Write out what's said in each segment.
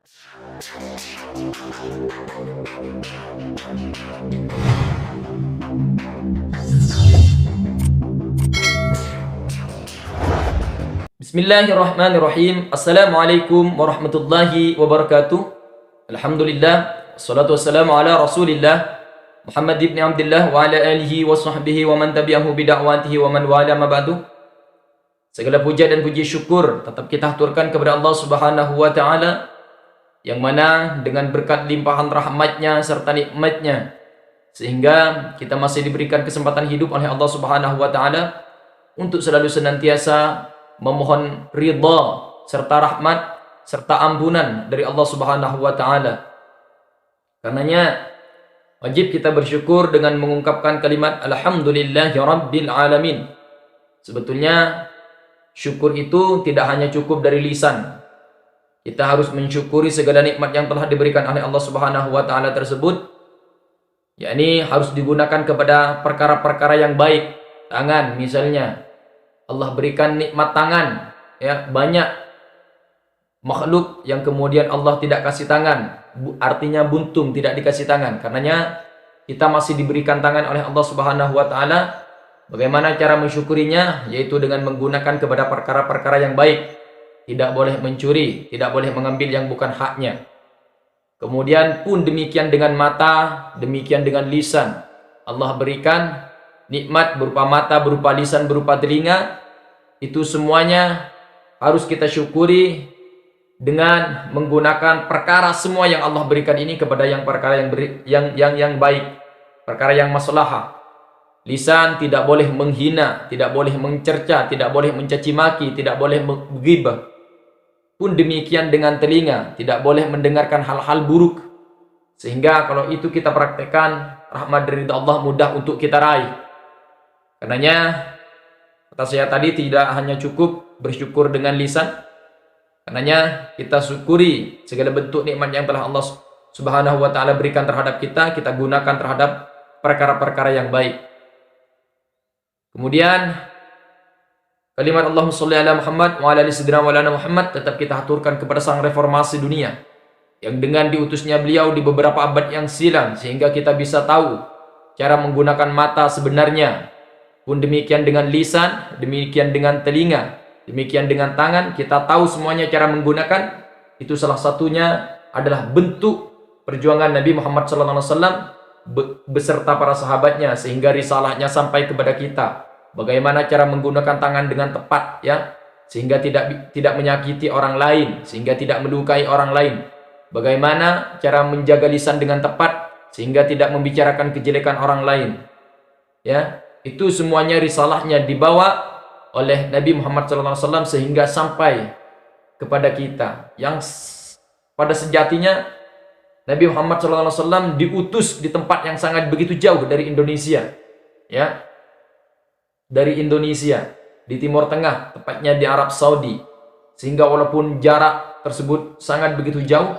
Bismillahirrahmanirrahim. Assalamualaikum warahmatullahi wabarakatuh. Alhamdulillah, wassalatu wassalamu ala Rasulillah Muhammad ibn Abdullah wa ala alihi wa sahbihi wa man tabi'ahu bida'watihi wa man wala ma ba'du. Segala puja dan puji syukur tetap kita haturkan kepada Allah Subhanahu wa taala, yang mana dengan berkat limpahan rahmatnya serta nikmatnya sehingga kita masih diberikan kesempatan hidup oleh Allah Subhanahu wa taala untuk selalu senantiasa memohon ridha serta rahmat serta ampunan dari Allah Subhanahu wa taala. Karenanya wajib kita bersyukur dengan mengungkapkan kalimat alhamdulillahi rabbil alamin. Sebetulnya syukur itu tidak hanya cukup dari lisan. Kita harus mensyukuri segala nikmat yang telah diberikan oleh Allah Subhanahu wa taala tersebut, yakni harus digunakan kepada perkara-perkara yang baik. Tangan misalnya, Allah berikan nikmat tangan, ya, banyak makhluk yang kemudian Allah tidak kasih tangan, artinya buntung, tidak dikasih tangan. Karenanya kita masih diberikan tangan oleh Allah Subhanahu wa taala. Bagaimana cara mensyukurinya? Yaitu dengan menggunakan kepada perkara-perkara yang baik. Tidak boleh mencuri, tidak boleh mengambil yang bukan haknya. Kemudian pun demikian dengan mata, demikian dengan lisan. Allah berikan nikmat berupa mata, berupa lisan, berupa telinga. Itu semuanya harus kita syukuri dengan menggunakan perkara semua yang Allah berikan ini kepada yang perkara yang baik, perkara yang maslahah. Lisan tidak boleh menghina, tidak boleh mencerca, tidak boleh mencaci maki, tidak boleh menggibah. Pun demikian dengan telinga, tidak boleh mendengarkan hal-hal buruk. Sehingga kalau itu kita praktekkan, rahmat dari Allah mudah untuk kita raih. Karenanya kata saya tadi, tidak hanya cukup bersyukur dengan lisan. Karenanya kita syukuri segala bentuk nikmat yang telah Allah Subhanahu wa taala berikan terhadap kita, kita gunakan terhadap perkara-perkara yang baik. Kemudian kalimat Allahumma sholli ala Muhammad wa ala ali sayyidina wa ala Muhammad tetap kita haturkan kepada sang reformasi dunia, yang dengan diutusnya beliau di beberapa abad yang silam, sehingga kita bisa tahu cara menggunakan mata sebenarnya. Pun demikian dengan lisan, demikian dengan telinga, demikian dengan tangan, kita tahu semuanya cara menggunakan. Itu salah satunya adalah bentuk perjuangan Nabi Muhammad SAW beserta para sahabatnya, sehingga risalahnya sampai kepada kita. Bagaimana cara menggunakan tangan dengan tepat, ya, sehingga tidak menyakiti orang lain, sehingga tidak melukai orang lain. Bagaimana cara menjaga lisan dengan tepat, sehingga tidak membicarakan kejelekan orang lain, ya. Itu semuanya risalahnya dibawa oleh Nabi Muhammad SAW sehingga sampai kepada kita, yang pada sejatinya Nabi Muhammad SAW diutus di tempat yang sangat begitu jauh dari Indonesia, ya, dari Indonesia di Timur Tengah, tepatnya di Arab Saudi. Sehingga walaupun jarak tersebut sangat begitu jauh,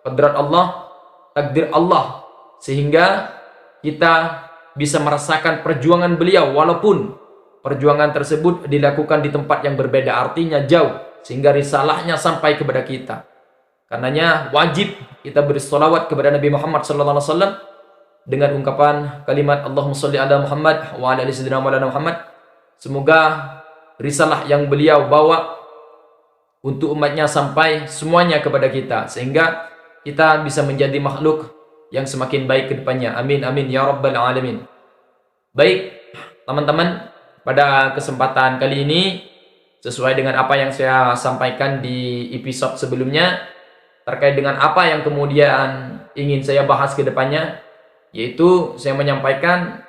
qadrat Allah, takdir Allah, sehingga kita bisa merasakan perjuangan beliau walaupun perjuangan tersebut dilakukan di tempat yang berbeda, artinya jauh, sehingga risalahnya sampai kepada kita. Karenanya wajib kita bersolawat kepada Nabi Muhammad SAW dengan ungkapan kalimat Allahumma sholli ala Muhammad wa ala ali sayyidina wa ala Muhammad. Semoga risalah yang beliau bawa untuk umatnya sampai semuanya kepada kita, sehingga kita bisa menjadi makhluk yang semakin baik ke depannya. Amin amin ya rabbal alamin. Baik, teman-teman, pada kesempatan kali ini sesuai dengan apa yang saya sampaikan di episode sebelumnya terkait dengan apa yang kemudian ingin saya bahas ke depannya, yaitu saya menyampaikan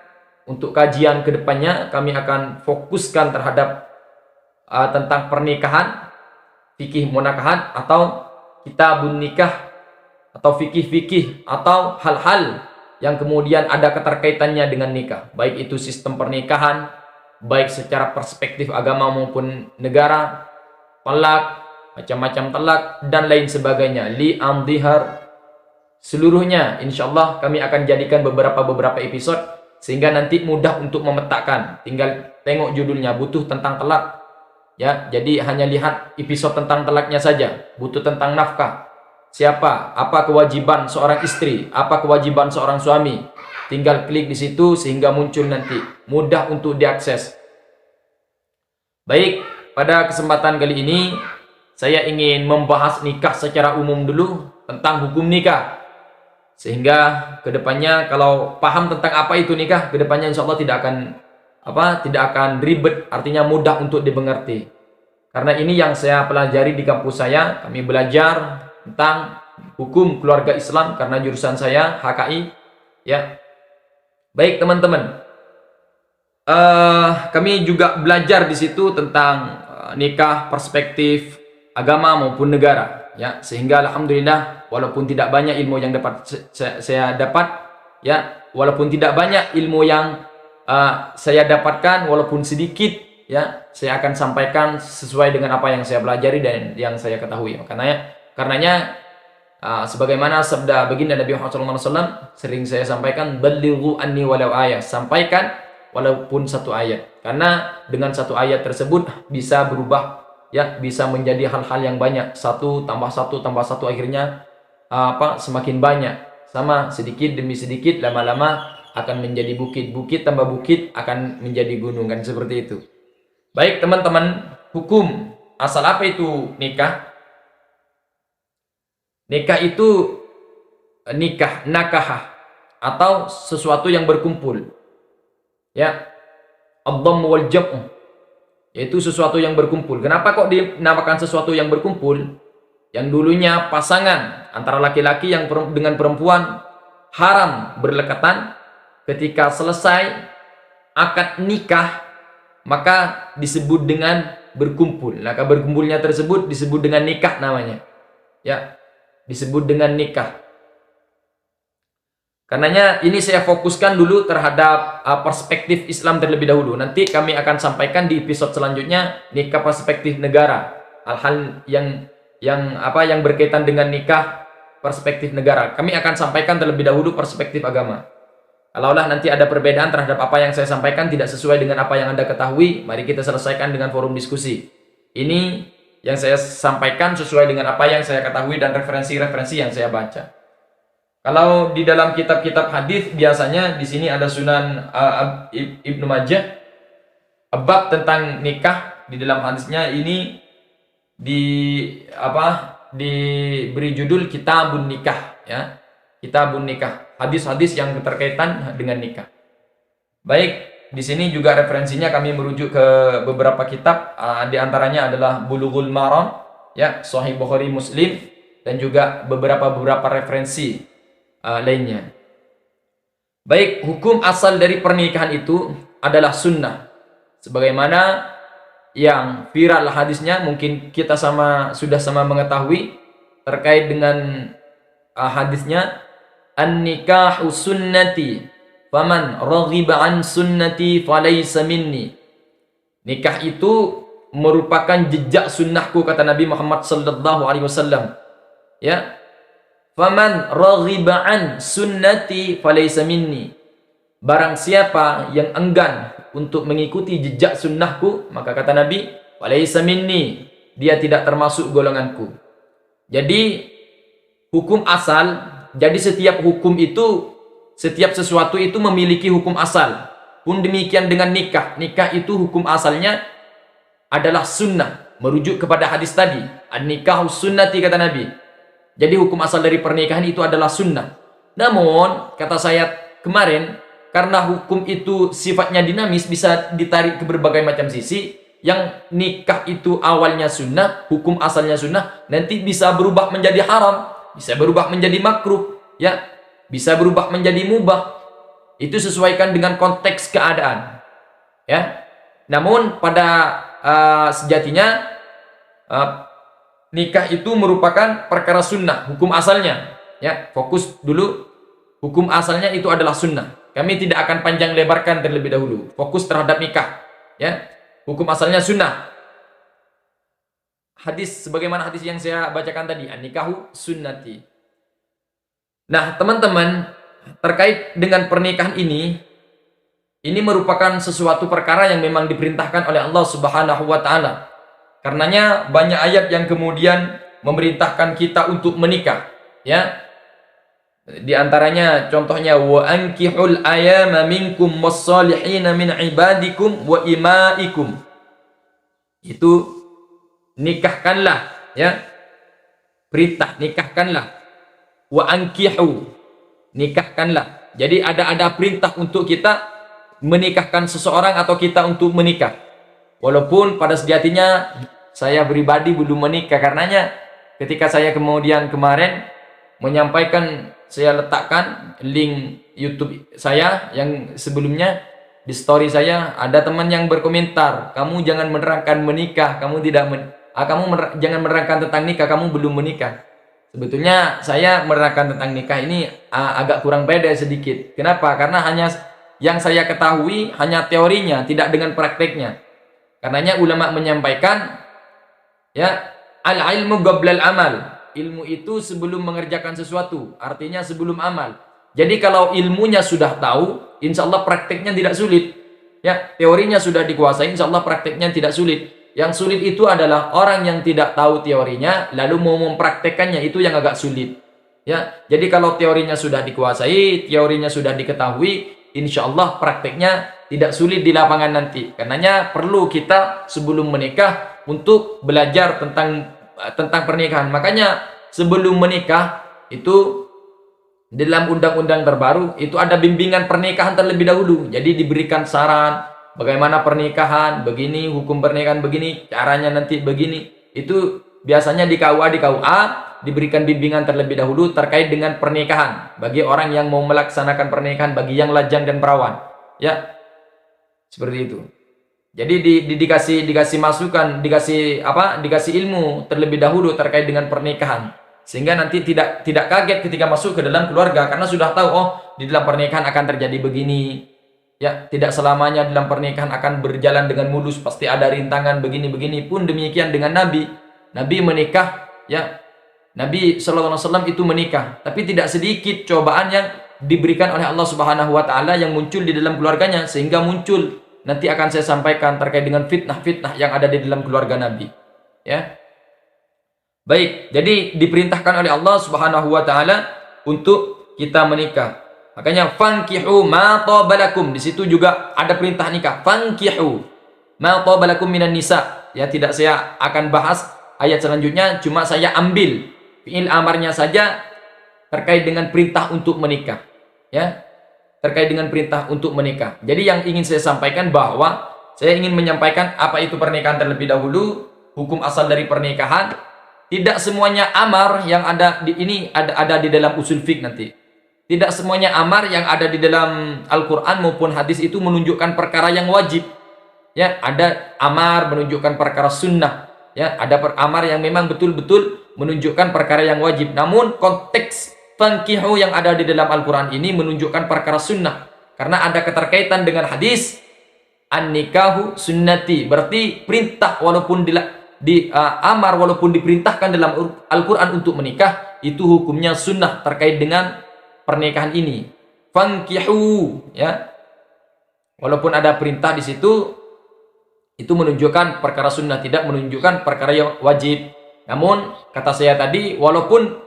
untuk kajian ke depannya kami akan fokuskan terhadap tentang pernikahan, fikih munakahat atau kitabun nikah, atau fikih-fikih atau hal-hal yang kemudian ada keterkaitannya dengan nikah, baik itu sistem pernikahan, baik secara perspektif agama maupun negara, talak, macam-macam talak dan lain sebagainya, li amdihar, seluruhnya insyaallah kami akan jadikan beberapa episode sehingga nanti mudah untuk memetakan. Tinggal tengok judulnya, butuh tentang talak, ya, jadi hanya lihat episode tentang talaknya saja, butuh tentang nafkah, siapa, apa kewajiban seorang istri, apa kewajiban seorang suami. Tinggal klik di situ sehingga muncul nanti, mudah untuk diakses. Baik, pada kesempatan kali ini saya ingin membahas nikah secara umum dulu, tentang hukum nikah. Sehingga kedepannya kalau paham tentang apa itu nikah, kedepannya insya Allah tidak akan ribet, artinya mudah untuk dimengerti. Karena ini yang saya pelajari di kampus saya, kami belajar tentang hukum keluarga Islam karena jurusan saya HKI, ya. Baik teman-teman, kami juga belajar di situ tentang nikah perspektif agama maupun negara, ya. Sehingga alhamdulillah, walaupun tidak banyak ilmu yang dapat saya dapat, ya, walaupun tidak banyak ilmu yang saya dapatkan, walaupun sedikit, ya, saya akan sampaikan sesuai dengan apa yang saya pelajari dan yang saya ketahui. Karenanya sebagaimana sabda baginda Nabi Muhammad SAW sering saya sampaikan, balighu anni walau ayat, sampaikan walaupun satu ayat, karena dengan satu ayat tersebut bisa berubah, ya, bisa menjadi hal-hal yang banyak, satu tambah satu akhirnya semakin banyak, sama sedikit demi sedikit lama-lama akan menjadi bukit, bukit tambah bukit akan menjadi gunung, kan seperti itu. Baik teman-teman, hukum asal apa itu nikah? Nikah itu nakahah, atau sesuatu yang berkumpul, ya, ad-dhamm wal jam'u, yaitu sesuatu yang berkumpul. Kenapa kok dinamakan sesuatu yang berkumpul? Yang dulunya pasangan antara laki-laki yang dengan perempuan haram berlekatan, ketika selesai akad nikah maka disebut dengan berkumpul. Maka berkumpulnya tersebut disebut dengan nikah namanya, ya, disebut dengan nikah. Karenanya ini saya fokuskan dulu terhadap perspektif Islam terlebih dahulu. Nanti kami akan sampaikan di episode selanjutnya nikah perspektif negara, hal-hal yang berkaitan dengan nikah perspektif negara. Kami akan sampaikan terlebih dahulu perspektif agama. Kalaulah nanti ada perbedaan terhadap apa yang saya sampaikan tidak sesuai dengan apa yang Anda ketahui, mari kita selesaikan dengan forum diskusi. Ini yang saya sampaikan sesuai dengan apa yang saya ketahui dan referensi-referensi yang saya baca. Kalau di dalam kitab-kitab hadis biasanya di sini ada Sunan Ibnu Majah, bab tentang nikah, di dalam hadisnya ini diberi judul Kitabun Nikah, ya. Kitabun Nikah, hadis-hadis yang berkaitan dengan nikah. Baik, di sini juga referensinya kami merujuk ke beberapa kitab, di antaranya adalah Bulughul Maram, ya, Sahih Bukhari Muslim, dan juga beberapa referensi lainnya. Baik, hukum asal dari pernikahan itu adalah sunnah. Sebagaimana yang viral hadisnya, mungkin kita sudah sama mengetahui terkait dengan hadisnya, an-nikahu sunnati faman raghiba an sunnati falaysa minni. Nikah itu merupakan jejak sunnahku, kata Nabi Muhammad sallallahu alaihi wasallam, ya. Faman raghiba an sunnati falaysa minni. Barang siapa yang enggan untuk mengikuti jejak sunnahku, maka kata Nabi, falaysa minni, dia tidak termasuk golonganku. Jadi hukum asal, jadi setiap sesuatu itu memiliki hukum asal. Pun demikian dengan nikah. Nikah itu hukum asalnya adalah sunnah, merujuk kepada hadis tadi, an-nikahu sunnati, kata Nabi. Jadi hukum asal dari pernikahan itu adalah sunnah. Namun, kata saya kemarin, karena hukum itu sifatnya dinamis, bisa ditarik ke berbagai macam sisi. Yang nikah itu awalnya sunnah, hukum asalnya sunnah, nanti bisa berubah menjadi haram, bisa berubah menjadi makruh, ya, bisa berubah menjadi mubah. Itu sesuaikan dengan konteks keadaan, ya. Namun pada sejatinya nikah itu merupakan perkara sunnah, hukum asalnya, ya. Fokus dulu, hukum asalnya itu adalah sunnah. Kami tidak akan panjang lebarkan terlebih dahulu. Fokus terhadap nikah, ya. Hukum asalnya sunnah. Hadis, sebagaimana hadis yang saya bacakan tadi, an-nikahu sunnati. Nah, teman-teman, terkait dengan pernikahan ini merupakan sesuatu perkara yang memang diperintahkan oleh Allah Subhanahu wa taala. Karenanya banyak ayat yang kemudian memerintahkan kita untuk menikah. Ya, di antaranya contohnya wa ankihul ayama minkum was-salihina min ibadikum wa imaikum. Itu nikahkanlah, ya. Perintah nikahkanlah. Wa ankihu, nikahkanlah. Jadi ada perintah untuk kita menikahkan seseorang atau kita untuk menikah. Walaupun pada sejatinya saya pribadi belum menikah, karenanya ketika saya kemudian kemarin menyampaikan, saya letakkan link YouTube saya yang sebelumnya di story saya, ada teman yang berkomentar, kamu jangan menerangkan menikah, jangan menerangkan tentang nikah, kamu belum menikah. Sebetulnya saya menerangkan tentang nikah ini agak kurang pede sedikit. Kenapa? Karena hanya yang saya ketahui hanya teorinya, tidak dengan prakteknya. Karenanya ulama menyampaikan, ya, al-ilmu qablal amal. Ilmu itu sebelum mengerjakan sesuatu, artinya sebelum amal. Jadi kalau ilmunya sudah tahu, insya Allah prakteknya tidak sulit. Ya, teorinya sudah dikuasai, insya Allah prakteknya tidak sulit. Yang sulit itu adalah orang yang tidak tahu teorinya, lalu mau mempraktekkannya, itu yang agak sulit. Ya, jadi kalau teorinya sudah dikuasai, teorinya sudah diketahui, insya Allah prakteknya tidak sulit di lapangan nanti. Karenanya perlu kita sebelum menikah untuk belajar tentang pernikahan. Makanya sebelum menikah itu dalam undang-undang terbaru itu ada bimbingan pernikahan terlebih dahulu. Jadi diberikan saran bagaimana pernikahan, begini hukum pernikahan, begini caranya nanti begini. Itu biasanya di KUA diberikan bimbingan terlebih dahulu terkait dengan pernikahan bagi orang yang mau melaksanakan pernikahan, bagi yang lajang dan perawan. Ya, seperti itu. Jadi dikasih masukan, dikasih ilmu terlebih dahulu terkait dengan pernikahan, sehingga nanti tidak kaget ketika masuk ke dalam keluarga, karena sudah tahu, oh, di dalam pernikahan akan terjadi begini, ya, tidak selamanya dalam pernikahan akan berjalan dengan mulus, pasti ada rintangan begini. Pun demikian dengan Nabi menikah, ya, Nabi Shallallahu Alaihi Wasallam itu menikah, tapi tidak sedikit cobaan yang diberikan oleh Allah Subhanahu Wa Taala yang muncul di dalam keluarganya, sehingga muncul, nanti akan saya sampaikan terkait dengan fitnah-fitnah yang ada di dalam keluarga Nabi. Ya. Baik, jadi diperintahkan oleh Allah Subhanahu wa taala untuk kita menikah. Makanya fankihu ma tabalakum, di situ juga ada perintah nikah. Fankihu ma tabalakum minan nisa. Ya, tidak saya akan bahas ayat selanjutnya, cuma saya ambil fiil amarnya saja terkait dengan perintah untuk menikah. Ya. Terkait dengan perintah untuk menikah. Jadi yang ingin saya sampaikan bahwa saya ingin menyampaikan apa itu pernikahan terlebih dahulu, hukum asal dari pernikahan. Tidak semuanya amar yang ada di ini ada di dalam usul fiqh nanti. Tidak semuanya amar yang ada di dalam Al-Qur'an maupun hadis itu menunjukkan perkara yang wajib. Ya, ada amar menunjukkan perkara sunnah. Ya, ada amar yang memang betul-betul menunjukkan perkara yang wajib. Namun konteks fankihu yang ada di dalam Al-Quran ini menunjukkan perkara sunnah, karena ada keterkaitan dengan hadis an-nikahu sunnati, berarti perintah walaupun amar walaupun diperintahkan dalam Al-Quran untuk menikah, itu hukumnya sunnah terkait dengan pernikahan ini. Fankihu, ya, walaupun ada perintah di situ, itu menunjukkan perkara sunnah, tidak menunjukkan perkara yang wajib. Namun kata saya tadi, walaupun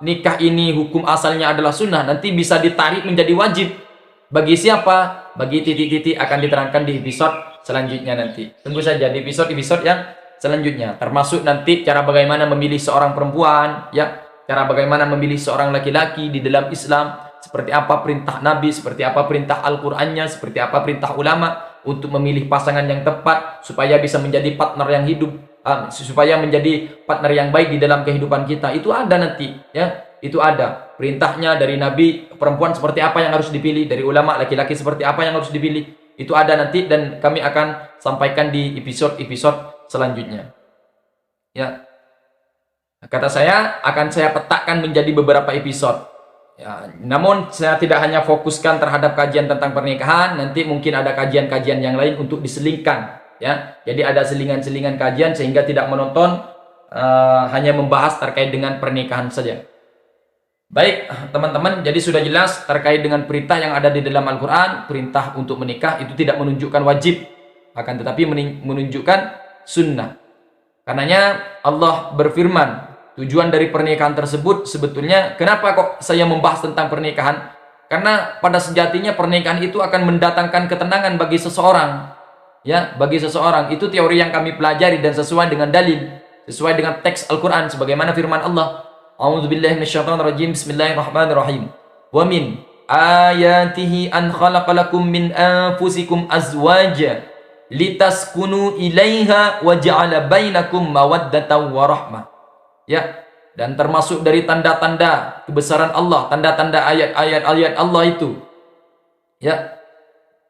nikah ini hukum asalnya adalah sunnah, nanti bisa ditarik menjadi wajib. Bagi siapa? Bagi titik-titik akan diterangkan di episode selanjutnya nanti. Tunggu saja di episode yang selanjutnya. Termasuk nanti cara bagaimana memilih seorang perempuan, ya, cara bagaimana memilih seorang laki-laki di dalam Islam, seperti apa perintah Nabi, seperti apa perintah Al-Qur'annya, seperti apa perintah ulama untuk memilih pasangan yang tepat supaya bisa menjadi partner yang hidup, supaya menjadi partner yang baik di dalam kehidupan kita. Itu ada nanti, ya, itu ada perintahnya dari Nabi, perempuan seperti apa yang harus dipilih, dari ulama laki-laki seperti apa yang harus dipilih, itu ada nanti, dan kami akan sampaikan di episode selanjutnya. Ya, kata saya akan saya petakkan menjadi beberapa episode. Ya, namun saya tidak hanya fokuskan terhadap kajian tentang pernikahan, nanti mungkin ada kajian-kajian yang lain untuk diselingkan. Ya, jadi ada selingan-selingan kajian sehingga tidak menonton hanya membahas terkait dengan pernikahan saja. Baik teman-teman, jadi sudah jelas terkait dengan perintah yang ada di dalam Al-Quran. Perintah untuk menikah itu tidak menunjukkan wajib, akan tetapi menunjukkan sunnah. Karenanya Allah berfirman tujuan dari pernikahan tersebut sebetulnya, kenapa kok saya membahas tentang pernikahan? Karena pada sejatinya pernikahan itu akan mendatangkan ketenangan bagi seseorang. Ya, bagi seseorang. Itu teori yang kami pelajari dan sesuai dengan dalil, sesuai dengan teks Al-Qur'an sebagaimana firman Allah. A'udzubillahi minasyaitonirrajim. Bismillahirrahmanirrahim. Wa min ayatihi an khalaqalakum min anfusikum azwaja litaskunu ilaiha wa ja'ala bainakum mawaddatan wa rahmah. Ya, dan termasuk dari tanda-tanda kebesaran Allah, tanda-tanda ayat-ayat Allah itu, ya,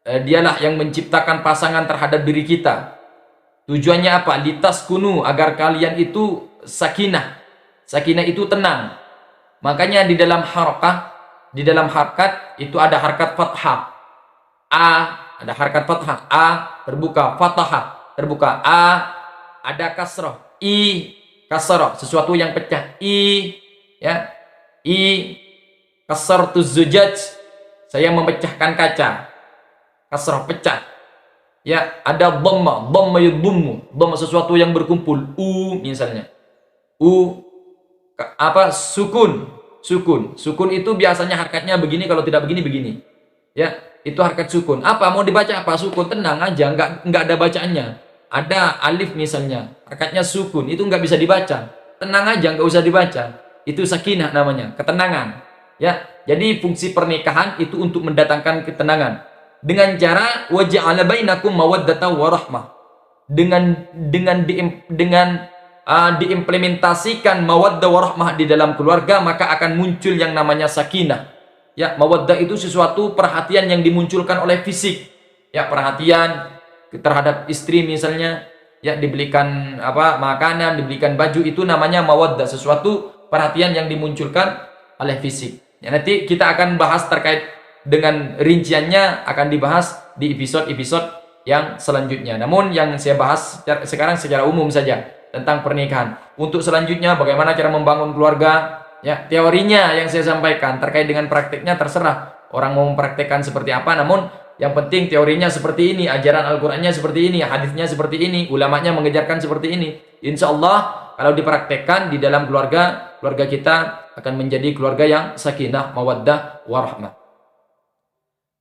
dialah yang menciptakan pasangan terhadap diri kita. Tujuannya apa? Litaskunu, agar kalian itu sakinah. Sakinah itu tenang. Makanya di dalam harkat itu ada harkat fathah. A, ada harkat fathah. A terbuka, fathah terbuka. A, ada kasrah. I, kasrah, sesuatu yang pecah. I, ya. I, kasartuz zujaj, saya memecahkan kaca. Kasrah, pecah. Ya, ada dhamma, dhamma yudhummu, dhamma sesuatu yang berkumpul. U misalnya. U, apa, sukun. Sukun itu biasanya harkatnya begini, kalau tidak begini begini. Ya, itu harkat sukun. Apa mau dibaca apa? Sukun, tenang aja, enggak ada bacaannya. Ada alif misalnya, harkatnya sukun, itu nggak bisa dibaca. Tenang aja, nggak usah dibaca. Itu sakinah namanya, ketenangan. Ya, jadi fungsi pernikahan itu untuk mendatangkan ketenangan. Dengan cara waja'ala bainakum mawaddatan wa rahmah. Dengan diimplementasikan mawaddah wa rahmah di dalam keluarga, maka akan muncul yang namanya sakinah. Ya, mawaddah itu sesuatu perhatian yang dimunculkan oleh fisik. Ya, perhatian terhadap istri misalnya, ya, dibelikan apa makanan, dibelikan baju, itu namanya mawaddah, sesuatu perhatian yang dimunculkan oleh fisik. Ya, nanti kita akan bahas terkait dengan rinciannya, akan dibahas di episode-episode yang selanjutnya. Namun yang saya bahas sekarang secara umum saja tentang pernikahan. Untuk selanjutnya bagaimana cara membangun keluarga, ya, teorinya yang saya sampaikan, terkait dengan prakteknya terserah orang mau mempraktekkan seperti apa. Namun yang penting teorinya seperti ini, ajaran Al-Qur'annya seperti ini, hadisnya seperti ini, ulamanya mengejarkan seperti ini. Insya Allah kalau dipraktekkan di dalam keluarga kita akan menjadi keluarga yang sakinah, mawaddah, warahmah.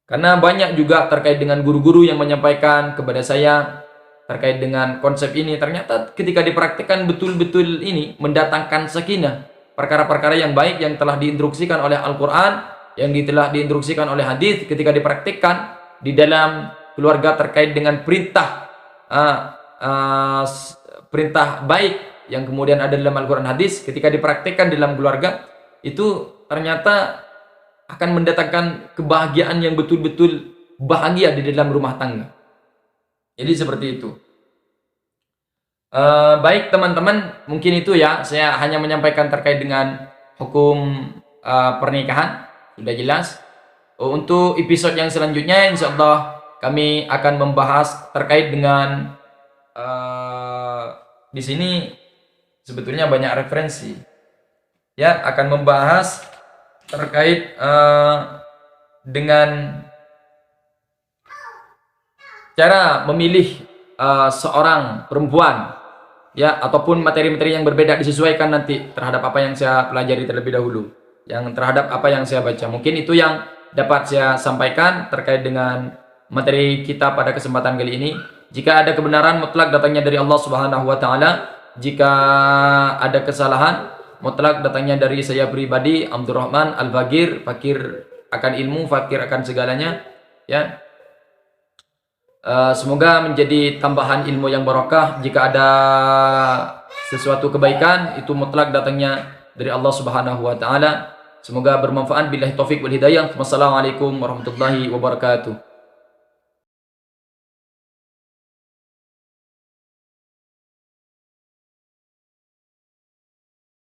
Karena banyak juga terkait dengan guru-guru yang menyampaikan kepada saya terkait dengan konsep ini, ternyata ketika dipraktekkan betul-betul ini mendatangkan sakinah. Perkara-perkara yang baik yang telah diinstruksikan oleh Al-Qur'an, yang telah diinstruksikan oleh hadis, ketika dipraktikkan di dalam keluarga terkait dengan perintah baik yang kemudian ada dalam Al-Quran hadis, ketika dipraktikkan dalam keluarga itu ternyata akan mendatangkan kebahagiaan yang betul-betul bahagia di dalam rumah tangga. Jadi seperti itu. Baik teman-teman, mungkin itu ya, saya hanya menyampaikan terkait dengan hukum pernikahan, sudah jelas. Untuk episode yang selanjutnya insya Allah kami akan membahas terkait dengan di sini sebetulnya banyak referensi, ya, akan membahas terkait dengan cara memilih seorang perempuan, ya, ataupun materi-materi yang berbeda disesuaikan nanti terhadap apa yang saya pelajari terlebih dahulu, yang terhadap apa yang saya baca. Mungkin itu yang dapat saya sampaikan terkait dengan materi kita pada kesempatan kali ini. Jika ada kebenaran mutlak datangnya dari Allah Subhanahu wa taala. Jika ada kesalahan mutlak datangnya dari saya pribadi, Abdurrahman Al-Bagir, fakir akan ilmu, fakir akan segalanya, ya. Semoga menjadi tambahan ilmu yang barokah. Jika ada sesuatu kebaikan itu mutlak datangnya dari Allah Subhanahu wa taala. Semoga bermanfaat. Billahi taufik wal hidayah. Wassalamualaikum warahmatullahi wabarakatuh.